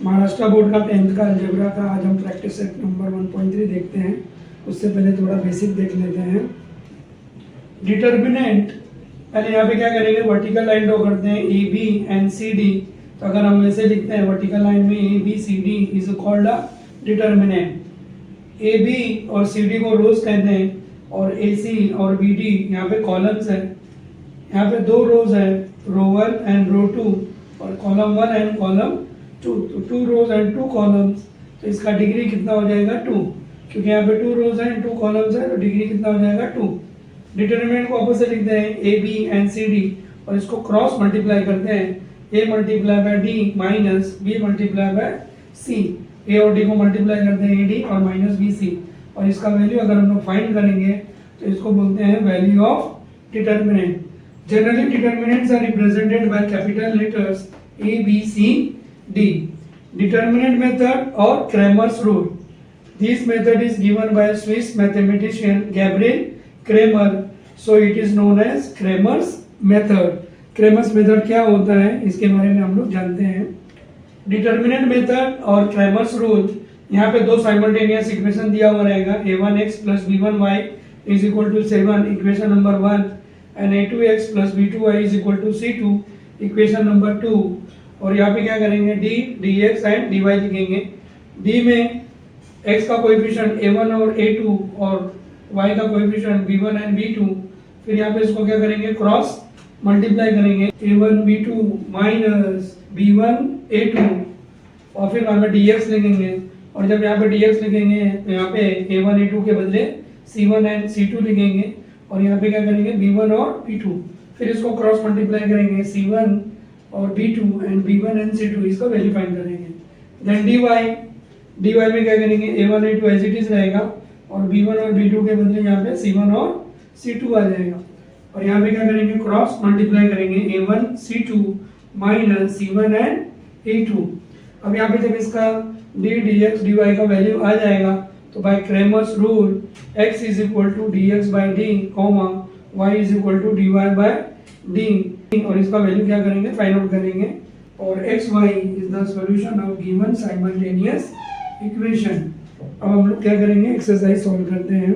Maharashtra board का 10th का algebra का आज हम प्रैक्टिस सेट नंबर 1.3 देखते हैं। उससे पहले थोड़ा बेसिक देख लेते हैं। डिटर्मिनेंट, पहले यहाँ पे क्या करेंगे, वर्टिकल लाइन ड्रॉ करते हैं A B and C D. तो अगर हम ऐसे लिखते हैं वर्टिकल लाइन में A B C D is called a determinant. A B और सी डी को रोज कहते हैं और ए सी और बी डी यहाँ पे कॉलम्स है। यहाँ पे दो रोज है, रो 1 एंड रो 2 और कॉलम 1 एंड कॉलम 2। तो 2 रोज एंड 2 कॉलम्स, तो इसका डिग्री कितना हो जाएगा 2, क्योंकि यहाँ पे 2 रोज हैं 2 कॉलम्स है, तो डिग्री कितना हो जाएगा 2। डिटरमिनेंट को अपोजिट लिखते हैं A B and C D और इसको क्रॉस मल्टीप्लाई करते हैं, A multiply by D minus B multiply by C. A और डी को मल्टीप्लाई करते हैं ए डी और माइनस बी सी, और इसका वैल्यू अगर हम लोग फाइंड करेंगे तो इसको बोलते हैं value of determinant. Generally, determinants are represented by capital letters A, B, C, D. Determinant method or Cramer's rule. This method is given by Swiss mathematician Gabriel Cramer, so it is known as Cramer's method. Cramer's method क्या होता है इसके बारे में हम लोग जानते हैं। Determinant method और Cramer's rule, यहाँ पे दो simultaneous equation दिया हुआ रहेगा, a1x plus b1y is equal to 7, equation number 1, and a2x plus b2y is equal to c2, equation number 2। और यहाँ पे क्या करेंगे, d dx एंड dy लिखेंगे। d में x का कोएफिशिएंट a1 और a2 और y का कोएफिशिएंट b1 एंड b2। फिर यहाँ पे इसको क्या करेंगे, क्रॉस मल्टीप्लाई करेंगे, a1 b2 minus b1 a2 और फिर वहाँ पे dx लिखेंगे। और जब यहाँ पे dx लिखेंगे तो यहाँ पे a1 a2 के बदले c1 एंड c2 लिखेंगे और यहाँ पे क्या करेंगे b1 और b2। फिर इसको क्रॉस मल्टीप्लाई करेंगे c1 और b2 and b1 and c2, इसका वैल्यू फाइंड करेंगे। देन dy में क्या करेंगे, a1 a2 as it is रहेगा और b1 और b2 के बदले यहाँ पे c1 और c2 आ जाएगा। और यहाँ पे क्या करेंगे, क्रॉस मल्टीप्लाई करेंगे a1 c2 minus c1 and a2। अब यहाँ पे जब इसका d dx dy का वैल्यू आ जाएगा तो bye Cramer's rule x is equal to dx by d, y is equal to dy by d, और इसका वैल्यू क्या करेंगे, फाइंड आउट करेंगे। और x y is the solution of given simultaneous equation। अब हम लोग क्या करेंगे, एक्सरसाइज सॉल्व करते हैं।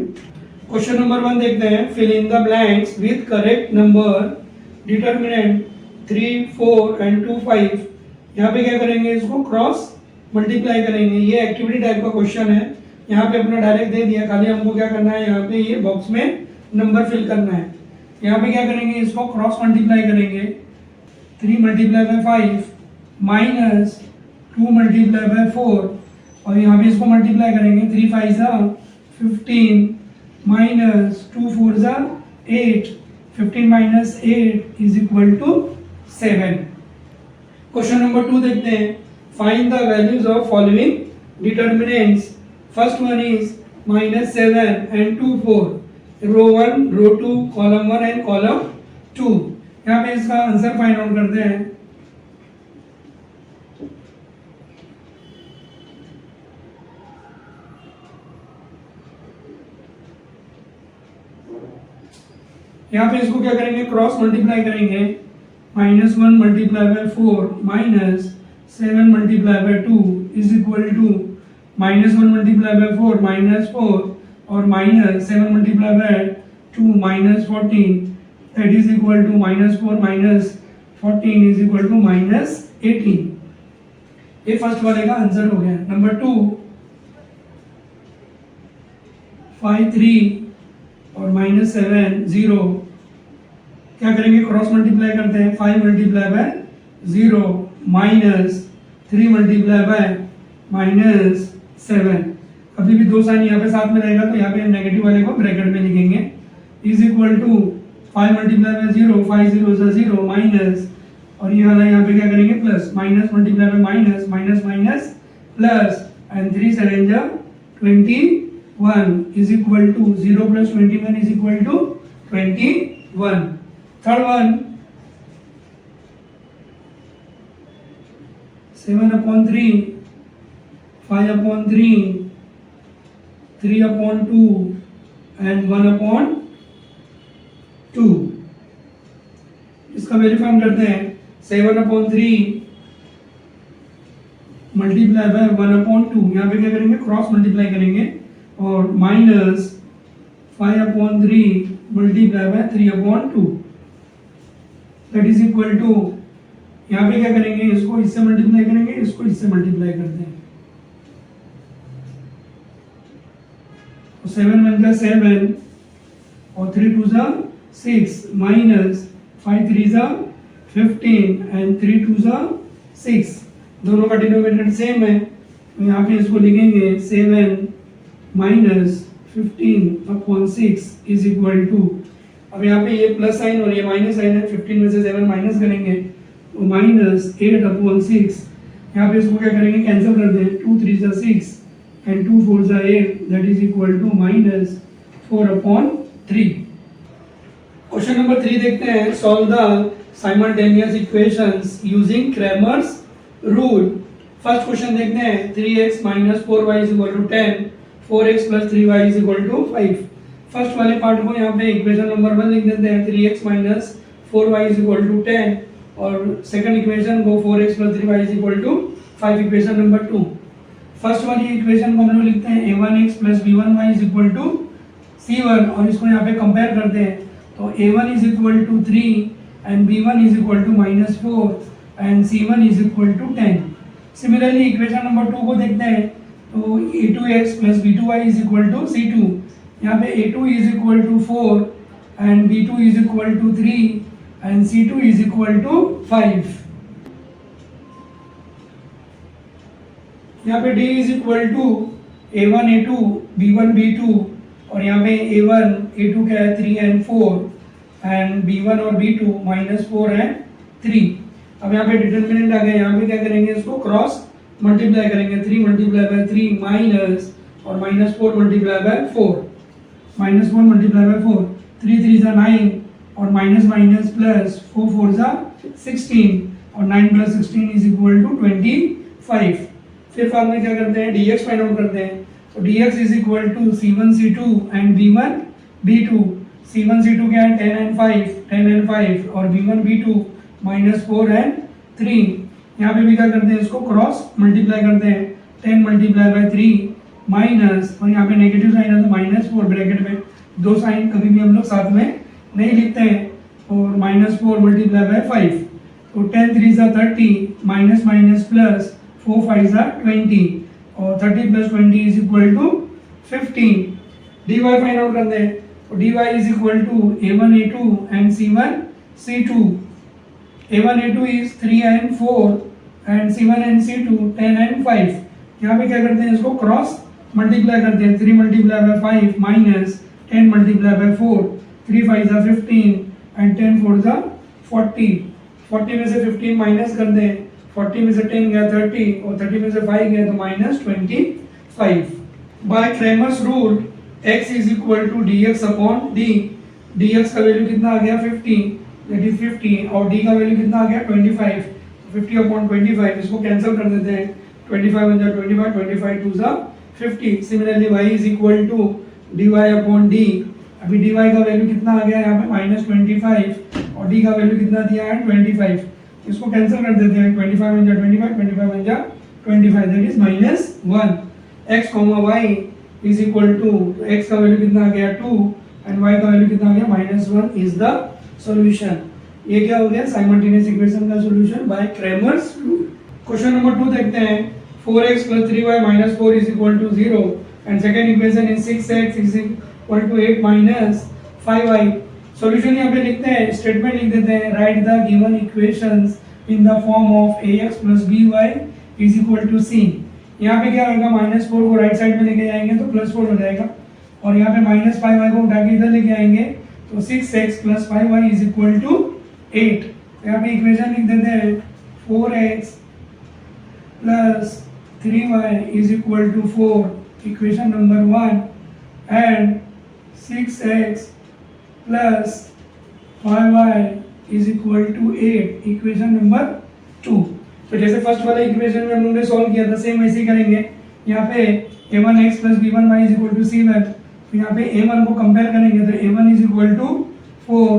क्वेश्चन नंबर 1 देखते हैं, fill in the blanks with correct number determinant 3 4 and 2 5। यहाँ पे क्या करेंगे, इसको क्रॉस मल्टीप्लाई करेंगे। ये एक्टिविटी टाइप का क्वेश्चन है, यहाँ पे अपना डायरेक्ट दे दिया, खाली हमको क्या करना है, यहाँ पे ये बॉक्स में नंबर फिल करना है। यहाँ पे क्या करेंगे, इसको क्रॉस मल्टीप्लाई करेंगे, 3 multiply by 5 minus 2 multiply by 4 और यहाँ पे इसको मल्टीप्लाई करेंगे, 3 5 15 minus 2 4 8, 15 minus 8 is equal to 7। Question number 2 देखते हैं, find the values of following determinants. First one is minus 7 and 2 4, row 1 row 2 column 1 and column 2। यहाँ पे इसका आंसर फाइंड आउट करते हैं। यहाँ पे इसको क्या करेंगे, क्रॉस मल्टीप्लाई करेंगे, -1 multiply by 4 minus 7 multiply by 2 is equal to -1 multiply by 4 -4 और -7 multiply by 2 -14, that is equal to -4 -14 is equal to -18। ये फर्स्ट वाले का आंसर हो गया। नंबर 2 5 3 और -7 0, क्या करेंगे, क्रॉस मल्टीप्लाई करते हैं, 5 multiply by 0 minus 3 multiply by -7। अभी भी दो साइन यहाँ पे साथ में रहेगा तो यहाँ पे नेगेटिव वाले को ब्रैकेट में लिखेंगे, is equal to 5 multiply by 0 5 0 0 minus और ये वाला यहाँ पे क्या करेंगे, plus, minus multiply by minus minus minus plus and 3 7 जा 21 is equal to 0 plus 21 is equal to 21। Third one 7/3 5/3 3/2 and 1/2। इसका वैल्यू फाइंड करते हैं। 7/3 मल्टीप्लाई बाय 1/2, यहाँ पे क्या करेंगे क्रॉस मल्टीप्लाई करेंगे, और minus 5/3 multiply by 3/2, that is equal to, यहाँ पे क्या करेंगे इसको इससे मल्टीप्लाई करेंगे, इसको इससे मल्टीप्लाई करते हैं, तो 7 1 जा 7 और 3 2 जा 6 माइनस 5 3 जा 15 एंड 3 2 जा 6, दोनों का डिनोमिनेटर सेम है, तो यहाँ पे इसको लिखेंगे 7 माइनस 15/6 इज इक्वल टू, अब यहाँ पे ये प्लस साइन और ये माइनस साइन है, 15 में से 7 माइनस करेंगे तो माइनस 8/6, यहाँ पे इसको क्या करेंगे कैंसिल कर दें, 2 3 जा 6 एंड 2 4 जा 8, that is equal to minus 4/3। Question number 3 देखते हैं, solve the simultaneous equations using Cramer's rule. First question देखते हैं, 3x minus 4y is equal to 10, 4x plus 3y is equal to 5। First वाले part को यहाँ पे equation number 1 लिख देते हैं, 3x minus 4y is equal to 10, और सेकंड इक्वेशन को 4x plus 3y is equal to 5, equation number 2। First वाली इक्वेशन को हम लोग लिखते हैं a1x plus b1y is equal to c1, और इसको यहाँ पे कंपेयर करते हैं, तो a1 is equal to 3 and b1 is equal to -4 and c1 is equal to 10। Similarly equation number 2 को देखते हैं, तो a2x plus b2y is equal to c2, यहाँ पे a2 is equal to 4 and b2 is equal to 3 and c2 is equal to 5। यहाँ पे d is equal to a1 a2 b1 b2, और यहाँ पे a1 a2 क्या है 3 and 4 and b1 और b2 -4 एंड 3। अब यहाँ पे डिटरमिनेंट आ गया, यहाँ पे क्या करेंगे इसको क्रॉस मल्टीप्लाई करेंगे, 3 मल्टीप्लाई बाय 3 माइनस और -4 मल्टीप्लाई बाय 4, -4 मल्टीप्लाई बाय 4, 3 3 जा 9 और माइनस माइनस प्लस 4 4 जा 16 और 9 प्लस 16 इज इक्वल टू 25। फिर फॉर्म में क्या करते हैं dx फाइंड आउट करते हैं, तो dx is equal to c1 c2 and b1 b2, c1 c2 क्या है 10 एंड 5 और b1 b2 -4 एंड 3। यहाँ पे भी क्या करते हैं इसको क्रॉस मल्टीप्लाई करते हैं, 10 मल्टीप्लाई बाय 3 माइनस, और यहाँ पे नेगेटिव साइन है तो -4 ब्रैकेट में, दो साइन कभी भी हम लोग साथ में नहीं लिखते हैं, और -4 मल्टीप्लाई बाय 5, तो 10 3 जा 30 माइनस माइनस प्लस 4 5 जा 20 और 30 plus 20 is equal to 15। dy find out करते हैं, तो dy is equal to a1 a2 and c1 c2, a1 a2 is 3 and 4 and c1 and c2 10 and 5। यहाँ पे क्या करते हैं इसको क्रॉस मल्टीप्लाई करते हैं, 3 multiply by 5 minus 10 multiply by 4, 3 5 जा 15 एंड 10 4 जा 40, 40 में से 15 माइनस कर दें, 40 में से 10 गया 30 और 30 में से 5 गया तो -25। By Cramer's rule x is equal to dx upon d, dx का वैल्यू कितना आ गया 50, दैट इज 50, और d का वैल्यू कितना आ गया 25, 50/25, इसको कैंसिल कर देते हैं, 25 1 जा 25, 25 2 जा 50। Similarly y is equal to dy upon d, अभी dy का वैल्यू कितना आ गया यहाँ पे -25 और d का वैल्यू कितना दिया है 25, इसको कैंसिल कर देते हैं, 25 1 जा 25, 25 1 जा 25, that is -1। x, y is equal to, x का वैल्यू कितना आ गया 2 एंड y का वैल्यू कितना आ गया -1 इज द सॉल्यूशन। ये क्या हो गया साइमल्टेनियस इक्वेशन का solution by Cramer's rule. Question number 2 देखते हैं, 4x + 3y - 4 is equal to 0 and second equation is 6x is equal to 8 - 5y। Solution यहाँ पे लिखते हैं, स्टेटमेंट लिख देते हैं, write the given equations in the form of ax + by is equal to c। यहाँ पे क्या होगा -4 को राइट साइड में लेके जाएंगे तो +4 हो जाएगा, और यहाँ पे -5y को उठा के इधर लेके आएंगे तो 6x + 5y is equal to 8। यहाँ पे इक्वेशन लिख देते हैं, 4x + 3y is equal to 4, equation number 1, and 6x + 5y is equal to 8, equation number 2। तो जैसे फर्स्ट वाले इक्वेशन में हम लोगों ने सॉल्व किया था, सेम वैसे ही करेंगे। यहाँ पे a1x + b1y is equal to c1, तो यहाँ पे a1 को कंपेयर करेंगे तो a1 is equal to 4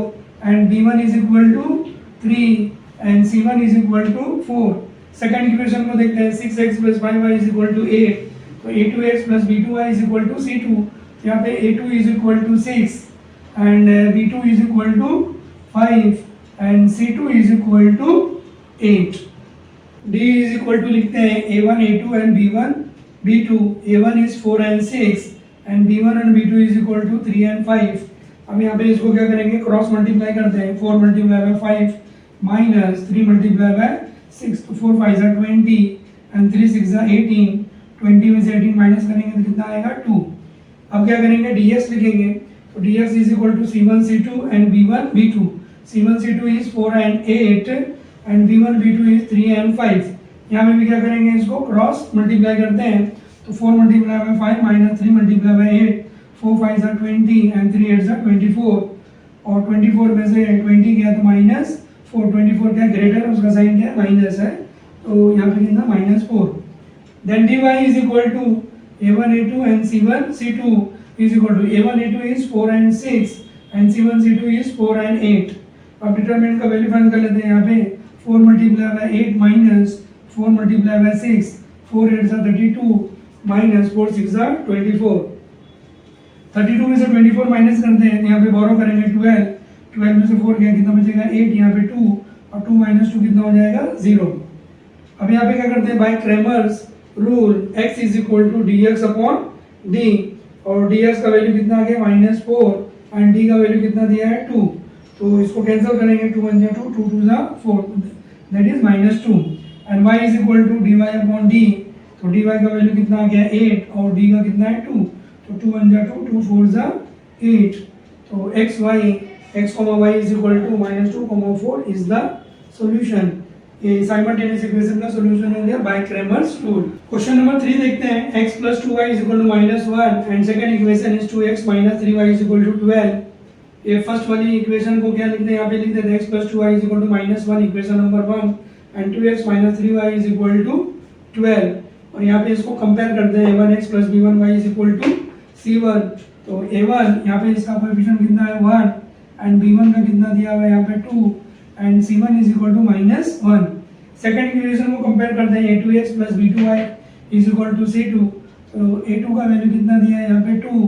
and b1 is equal to 3 and c1 is equal to 4। Second equation को देखते हैं 6x plus 5y is equal to 8, तो a2x plus b2y is equal to c2, यहाँ पे a2 is equal to 6 and b2 is equal to 5 and c2 is equal to 8। d is equal to लिखते हैं a1 a2 and b1 b2, a1 is 4 and 6 and b1 and b2 is equal to 3 and 5। अब यहाँ पे इसको क्या करेंगे, cross multiply करते हैं, 4 multiply bye 5 minus 3 multiply by 6, तो 4 5 जा 20 एंड 3 6 जा 18, 20 में से 18 माइनस करेंगे तो कितना आएगा 2। अब क्या करेंगे, dx लिखेंगे, तो dx is equal to c1 c2 and b1 b2, c1 c2 is 4 and 8 and b1 b2 is 3 and 5। यहाँ पे भी क्या करेंगे, इसको क्रॉस मल्टीप्लाई करते हैं, तो 4 multiply bye 5 minus 3 multiply by 8, 4 5 जा 20 एंड 3 8 जा 24, और 24 में से 20 गया तो माइनस 4, 24 क्या ग्रेटर, उसका साइन क्या है, माइनस है, तो यहाँ पे कितना -4। Then dy is equal to a1 a2 and c1 c2 is equal to a1 a2 is 4 and 6 and c1 c2 is 4 and 8। अब डिटरमिनेंट का वैल्यू फाइंड कर लेते हैं, यहाँ पे 4 multiply by 8 minus 4 multiply bye 6, 4 8 जा 32 माइनस 4 6 जा 24, 32 में से 24 माइनस करते हैं, यहाँ पे बोरो करेंगे 12, 12 में से 4 गया कितना बचेगा 8, यहाँ पे 2 और 2 माइनस 2 कितना हो जाएगा 0। अब यहाँ पे क्या करते हैं, by Cramer's rule x is equal to dx upon d, और dx का वैल्यू कितना आ गया -4 एंड d का वैल्यू कितना दिया है 2, तो इसको कैंसिल करेंगे, 2 1 जा 2, 2 2 जा 4, that is -2 and y is equal to dy upon d, तो dy का वैल्यू कितना आ गया 8 और d का कितना है 2, तो 2 1 जा 2, 2 4 जा 8, तो x y is equal to -2, 4 is the solution. ये साइमल्टेनियस इक्वेशन का सॉल्यूशन हो गया by Cramer's rule. Question number 3 देखते हैं, x plus 2y is equal to -1 and second equation is 2x minus 3y is equal to 12। ये first वाली equation को क्या लिखते हैं, यहाँ पे लिख देते हैं x plus 2y is equal to -1 equation number 1 and 2x minus 3y is equal to 12, और यहाँ पे इसको कंपेयर करते हैं, a1x plus b1y is equal to c1, तो a1 यहाँ पे इसका कोएफिशिएंट कितना है 1 एंड b1 का कितना दिया हुआ है यहाँ पे 2 and c1 is equal to -1। Second equation को कंपेयर करते हैं, a2x plus b2y is equal to c2, तो a2 का वैल्यू कितना दिया है यहाँ पे 2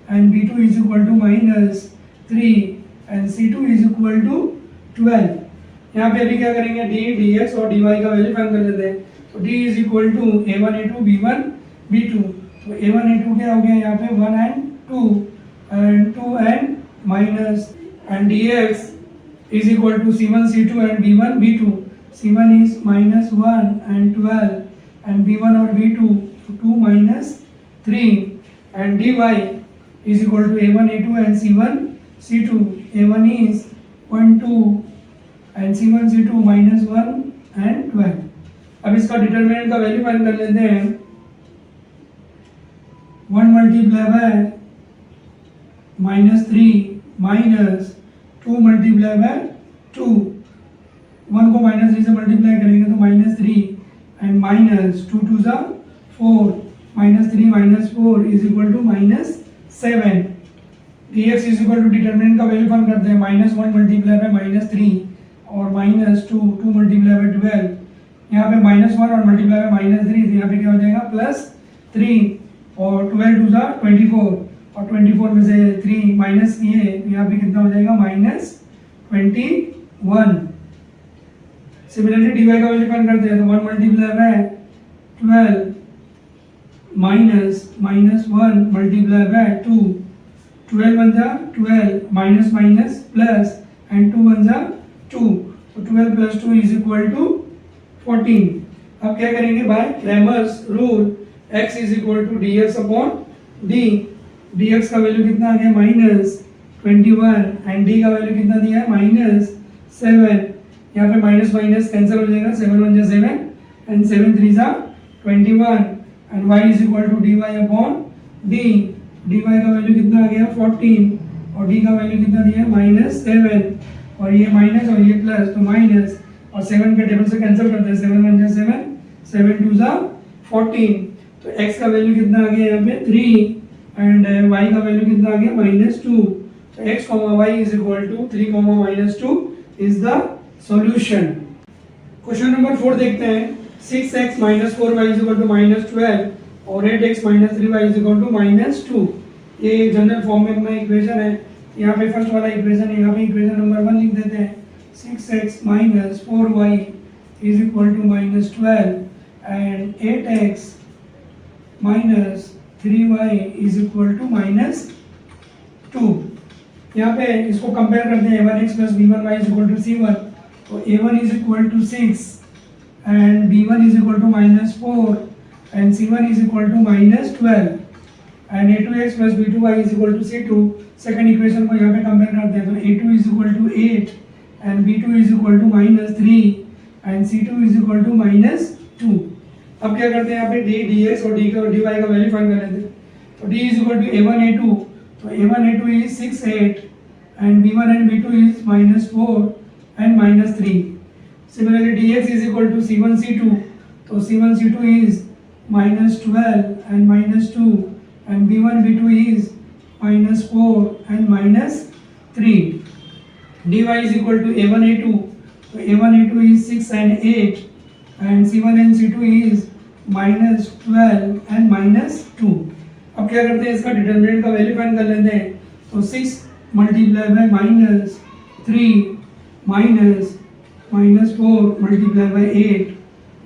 and b2 is equal to -3 and c2 is equal to 12। यहाँ पे अभी क्या करेंगे, d dx और dy का वैल्यू फाइंड कर लेते हैं, तो d is equal to a1 a2 b1 b2, तो a1 a2 क्या हो गया यहाँ पे 1 and 2 and minus and dx is equal to c1 c2 and b1 b2, c1 is -1 and 12 and b1 और b2 2 minus 3 and dy is equal to a1 a2 and c1 c2, a1 is 1 2 and c1 c2 -1 and 12। अब इसका determinant का value find कर लेते हैं, 1 multiply bye -3 minus 2 multiply by 2, 1 को -3 से multiply करेंगे तो -3 एंड माइनस 2 2 जा 4, -3 - 4 is equal to -7। dx is equal to determinant का वैल्यू फाइंड करते हैं, -1 मल्टीप्लाई बाय -3 और -2 2 मल्टीप्लाई बाय 12, यहाँ पे -1 और मल्टीप्लाई बाय -3, तो यहाँ पे क्या हो जाएगा +3 और 12 2 जा 24 और 24 में से 3 माइनस किए, तो यहाँ पे कितना हो जाएगा -21। सिमिलरली dy का वैल्यू फाइंड करते हैं, तो 1 multiply bye 12 minus -1 multiply by 2, 12 1 जा 12 माइनस माइनस प्लस एंड 2 1 जा 2, तो 12 + 2 इज इक्वल टू 14। अब क्या करेंगे, by Cramer's rule x is equal to dx upon d, dx का वैल्यू कितना आ गया -21 एंड d का वैल्यू कितना दिया है -7, यहाँ पे माइनस माइनस कैंसिल हो जाएगा, 7 1 जा 7 एंड 7 3 जा 21 and y is equal to dy upon d, dy का वैल्यू कितना आ गया 14 और d का वैल्यू कितना दिया है -7, और ये माइनस और ये प्लस, तो माइनस और 7 के टेबल से कैंसिल करते हैं, 7 1 जा 7, 7 2 जा 14, तो x का वैल्यू कितना आ गया यहाँ पे 3 एंड y का वैल्यू कितना आ गया -2, तो x, y is equal to 3, -2 is the solution. Question number 4 देखते हैं, 6x minus 4y is equal to minus 12 और 8x minus 3y is equal to minus 2। ये जनरल फॉर्म में अपना इक्वेशन है। यहाँ पे फर्स्ट वाला इक्वेशन है, यहाँ पे इक्वेशन नंबर 1 लिख देते हैं। 6x minus 4y is equal to minus 12 and 8x minus 3y is equal to minus 2। यहाँ पे इसको कंपेयर करते हैं a1x plus b1y is equal to c1, तो a1 is equal to 6 and b1 is equal to minus 4 and c1 is equal to minus 12 and a2x plus b2y is equal to c2। Second equation को यहाँ पे compare करते हैं, तो a2 is equal to 8 and b2 is equal to minus 3 and c2 is equal to minus 2। अब क्या करते हैं, यहाँ पे d dx और d का dy का वैल्यू फाइंड कर लेते हैं। तो d is equal to a1 a2, तो a1 a2 is 6 8 and b1 and b2 is minus 4 and minus 3। Similarly dx is equal to c1 c2, तो c1 c2 is minus 12 and minus 2 and b1 b2 is minus 4 and minus 3। dy is equal to a1 a2, तो a1 a2 is 6 and 8 and c1 and c2 is minus 12 and minus 2। अब क्या करते हैं, इसका determinant का value find कर लेते हैं। तो 6 multiply by minus 3 minus minus 4 multiply by 8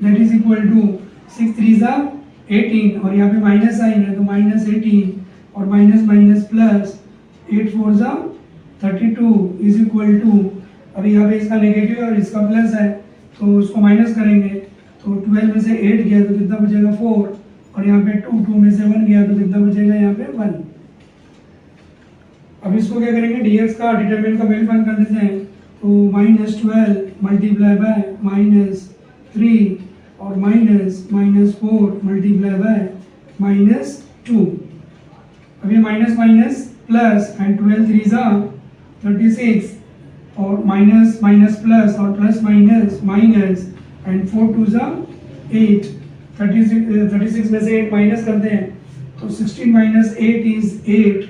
that is equal to 6 3 ज़ा 18 और यहाँ पे माइनस साइन है, तो माइनस 18 और माइनस माइनस प्लस 8 4 ज़ा 32 इज इक्वल टू, अभी यहाँ पे इसका नेगेटिव है और इसका प्लस है, तो उसको माइनस करेंगे, तो 12 में से 8 गया तो कितना बचेगा 4 और यहाँ पे 2 में से 1 गया तो कितना बचेगा यहाँ पे 1। अब इसको क्या करेंगे, dx का डिटरमिनेंट का वैल्यू फाइंड कर देते हैं। तो माइनस 12 मल्टीप्लाई बाय माइनस 3 और minus minus 4 multiply by minus 2। अब ये माइनस माइनस प्लस एंड 12 3 ज़ा 36 और माइनस माइनस प्लस और प्लस माइनस माइनस एंड 4 2 ज़ा 8। 36 में से 8 माइनस करते हैं, तो 16 माइनस 8 इज 8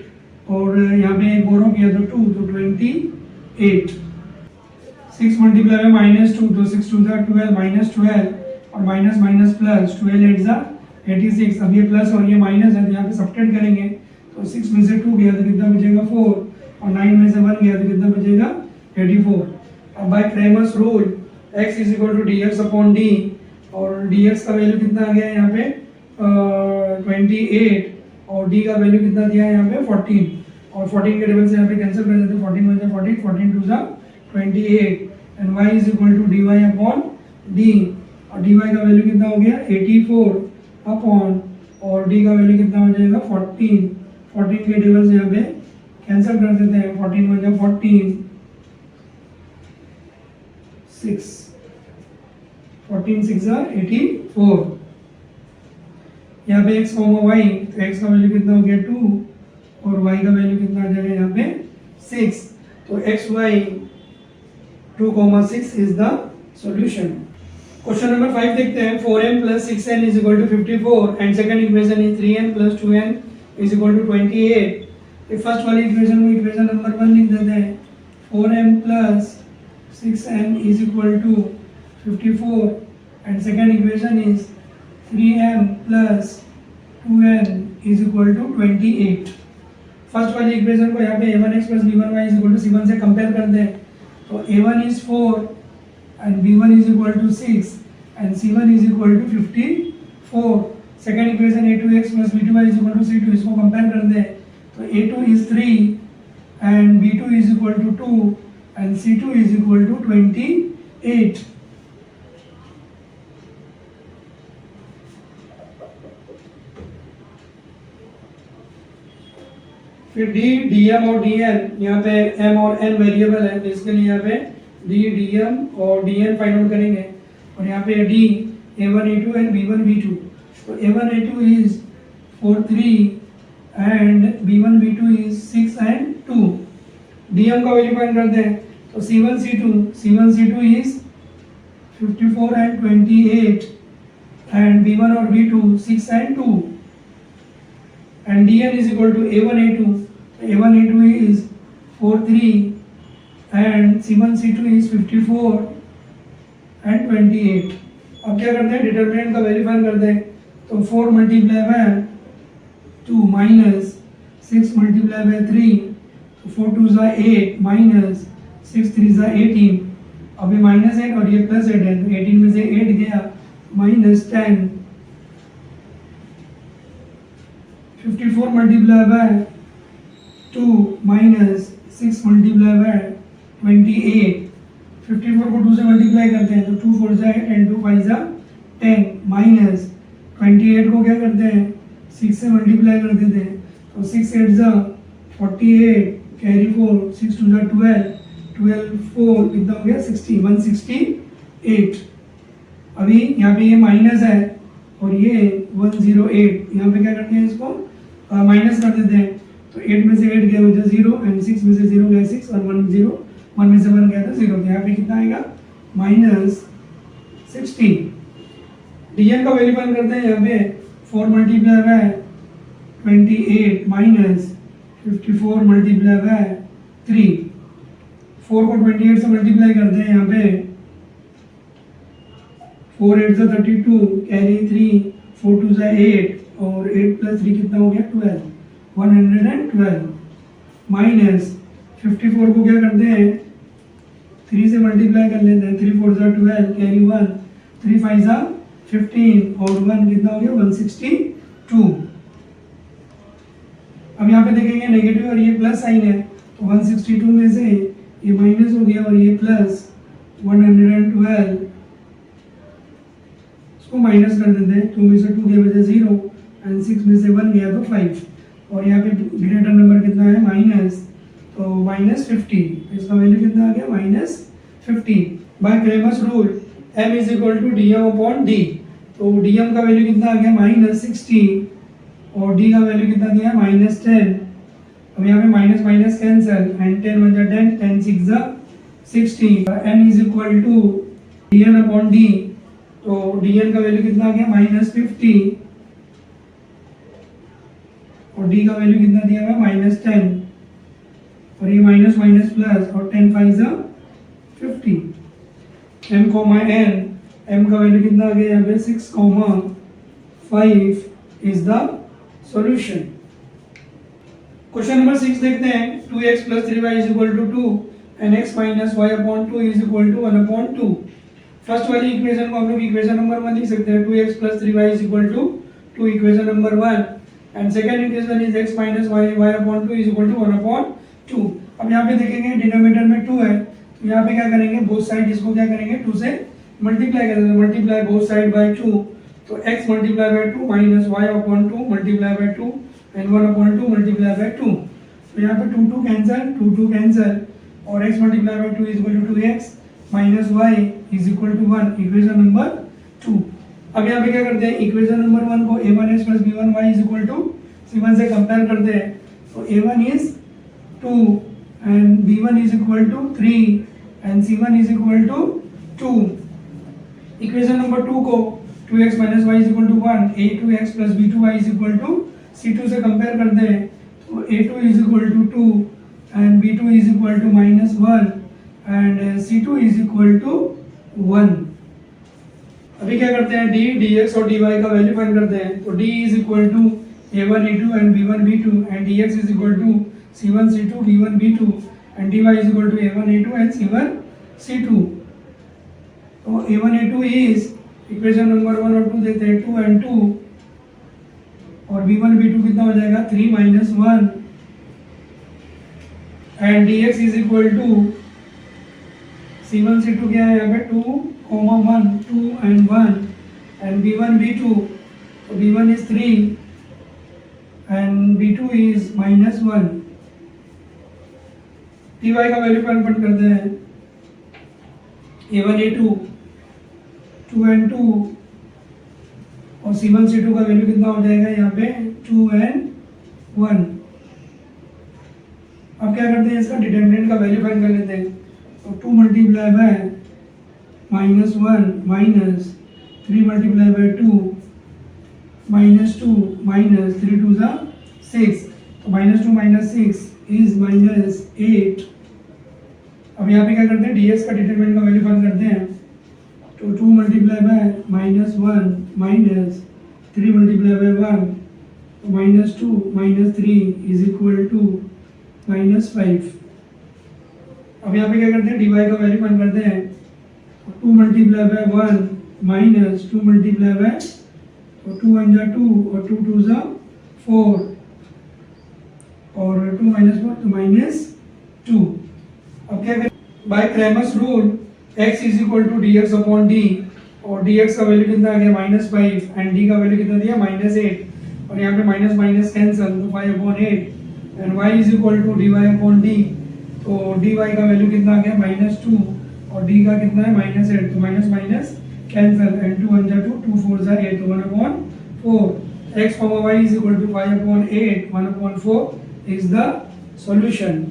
और यहाँ पे बोरो किया तो 2 तो 28। 6 मल्टीप्लाई बाय माइनस 2 तो 6 2 ज़ा 12 माइनस 12 और माइनस माइनस प्लस 12 8 ज़ा 86। अब ये प्लस और ये माइनस है तो यहाँ पे सब्ट्रैक्ट करेंगे, तो 6 में से 2 गया तो कितना बचेगा 4 और 9 में से 1 गया तो कितना बचेगा 84। अब by Cramer's rule x is equal to dx upon d और dx का वैल्यू कितना आ गया है यहाँ पे 28 और d का वैल्यू कितना दिया है यहाँ पे 14 और 14 के टेबल से यहाँ पे कैंसिल कर देते हैं। 14 1 जा 14 14 2 जा 28 and y is equal to dy upon d और dy का वैल्यू कितना हो गया 84 अपॉन और d का वैल्यू कितना हो जाएगा 14। 14 के टेबल से यहाँ पे कैंसिल कर देते हैं। 14 1 जा 14 6 14 6 जा 84। यहाँ पे x y, तो x का वैल्यू कितना हो गया 2 और y का वैल्यू कितना आ जाएगा यहाँ पे 6। तो x y 2 6 is the solution. Question number 5 देखते हैं। 4m plus 6n is equal to 54 and second equation is 3n plus 2n is equal to 28। ये फर्स्ट वाली इक्वेशन को इक्वेशन नंबर 1 लिख देते हैं। 4m plus 6n is equal to 54 and second equation is 3m plus 2n is equal to 28। First वाली equation को यहाँ पे a1x plus b1y is equal to c1 से कंपेयर करते हैं। तो a1 is 4 and b1 is equal to 6 and c1 is equal to 54। Second equation a2x plus b2y is equal to c2, इसको compare करते हैं। तो a2 is 3 and b2 is equal to 2 and c2 is equal to 28। फिर d dm और dn, यहाँ पे m और n variable है, तो इसके लिए यहाँ पे d dm और dn फाइंड आउट करेंगे। और यहाँ पे d a1 a2 and b1 b2, तो a1 a2 is 4 3 and b1 b2 is 6 and 2। dm का वैल्यू फाइंड करते हैं। तो c1 c2 is 54 and 28 and b1 और b2 6 and 2 and dn is equal to a1 a2, a1 a2 is 4 3 and c1 c2 is 54 and 28। अब क्या करते हैं, determinant का वैल्यू फाइंड करते हैं। तो 4 multiply by 2 minus 6 multiply bye 3, तो 4 2 ज़ा 8 माइनस 6 3 ज़ा 18। अब ये माइनस 8 और ये प्लस 8 है, तो 18 में से 8 गया, minus 10। 54 multiply by 2 minus 6 multiply bye 28। 54 को 2 से मल्टीप्लाई करते हैं, तो 2 4 ज़ा 8 एंड 2 5 ज़ा 10 माइनस 28 को क्या करते हैं, 6 से मल्टीप्लाई कर देते हैं, तो 6 8 ज़ा 48 कैरी 4, 6 2 ज़ा 12, 12 4 कितना हो गया 60, 168। अभी यहाँ पे ये माइनस है और ये 108, यहाँ पे क्या करते हैं, इसको माइनस कर देते हैं। तो 8 में से 8 गया तो 0 एंड 6 में से 0 गया 6 और 1 में से 1 गया तो 0। तो यहाँ पे कितना आएगा, माइनस 16। dn का वैल्यू फाइंड करते हैं। यहाँ पे 4 multiply bye 28 minus 54 multiply by 3। 4 को 28 से मल्टीप्लाई करते हैं, यहाँ पे 4 8 ज़ा 32 कैरी 3, 4 2 ज़ा 8 और 8 प्लस 3 कितना हो गया 12, 112 माइनस 54 को क्या करते हैं, 3 से मल्टीप्लाई कर लेते हैं, 3 4 ज़ा 12 कैरी 1, 3 5 ज़ा 15 और 1 कितना हो गया 162। अब यहाँ पे देखेंगे नेगेटिव और ये प्लस साइन है, तो 162 में से ये माइनस हो गया और ये प्लस 112, इसको माइनस कर देते हैं। 2 में से 2 गया बचा 0 एंड 6 में से 1 गया तो 5 और यहाँ पे ग्रेटर नंबर कितना है माइनस, तो माइनस 50। इसका वैल्यू कितना आ गया minus 50। By Cramer's rule m is equal to dm upon d। तो dm का वैल्यू कितना आ गया माइनस 60 और d का वैल्यू कितना दिया माइनस 10। अब यहाँ पे minus minus cancel and 10 1 10, 10 6 60। n is equal to dn upon d। तो dn का वैल्यू कितना आ गया माइनस 50 और d का वैल्यू कितना दिया हुआ माइनस 10 और ये माइनस माइनस प्लस और 10 5 50। m कॉमा n, m का वैल्यू कितना आ गया यहाँ पे 6 comma 5 is the solution. Question number 6 देखते हैं। 2x plus 3y is equal to 2 and x minus y upon 2 is equal to 1 upon 2। First वाली इक्वेशन को हम लोग इक्वेशन नंबर 1 लिख सकते हैं, 2x plus 3y is equal to 2 equation number 1 and second equation is x minus y upon 2 is equal to 1 upon 2। अब यहाँ पे देखेंगे डिनोमिनेटर में 2 है, तो यहाँ पे क्या करेंगे बोथ साइड इसको क्या करेंगे 2 से मल्टीप्लाई कर देंगे, मल्टीप्लाई बोथ साइड बाय 2। तो x multiply by 2 minus y upon 2 multiply by 2 and 1 upon 2 multiply by 2। तो यहाँ पे 2 2 कैंसिल, 2 2 कैंसिल और x multiply by 2 is equal to 2x minus y is equal to 1 equation number 2। अब यहाँ पे क्या करते हैं इक्वेशन नंबर 1 को a1x plus b1y is equal to c1 से कंपेयर करते हैं। तो a1 is 2 and b1 is equal to 3 and c1 is equal to 2। Equation number 2 को 2x minus y is equal to 1, a2x plus b2y is equal to c2 से compare करते हैं। तो a2 is equal to 2 and b2 is equal to minus 1 and c2 is equal to 1। अभी क्या करते हैं d dx और dy का वैल्यू फाइंड करते हैं। तो d is equal to a1 a2 and b1 b2 and dx is equal to c1 c2 b1 b2 and dy is equal to a1 a2 and c1 c2। तो a1 a2 is equation number 1 और 2 देते हैं 2 and 2 और b1 b2 कितना हो जाएगा 3 minus 1 and dx is equal to c1 c2 क्या है यहाँ पे 2 1 2 एंड 1 एंड b1 b2। तो b1 is 3 and b2 is minus 1। dy का वैल्यू फाइंड करते हैं। a1 a2 2 एंड 2 और c1 c2 का वैल्यू कितना हो जाएगा यहाँ पे 2 एंड 1। अब क्या करते हैं इसका डिटर्मिनेंट का वैल्यू फाइंड कर लेते हैं। तो 2 multiply by minus 1 minus 3 multiply by 2 minus 2 minus 3 2 ज़ा 6। तो माइनस 2 माइनस 6 इज माइनस 8। अब यहाँ पे क्या करते हैं dx का डिटरमिनेंट का वैल्यू फाइंड करते हैं। तो 2 multiply bye -1 minus 3 multiply by 1 तो -2 -3 इज इक्वल टू -5। अब यहाँ पे क्या करते हैं, dy का वैल्यू फाइंड करते हैं। 2 multiply bye 1 minus 2 multiply bye, तो 2 1 जा 2 और 2 2 जा 4 और 2 माइनस 4 तो -2। अब क्या करें, by Cramer's rule x is equal to D X upon D, और dx का वैल्यू कितना आ गया -5 एंड d का वैल्यू कितना दिया -8, और यहाँ पे माइनस माइनस कैंसिल तो 5/8 and y is equal to dy upon d, तो dy का वैल्यू कितना आ गया -2 और d का कितना है -8, तो माइनस माइनस कैंसिल एंड 2 1 जा 2 2 4 जा 8 तो 1/4 x, y is equal to 5/8 1/4 is the solution.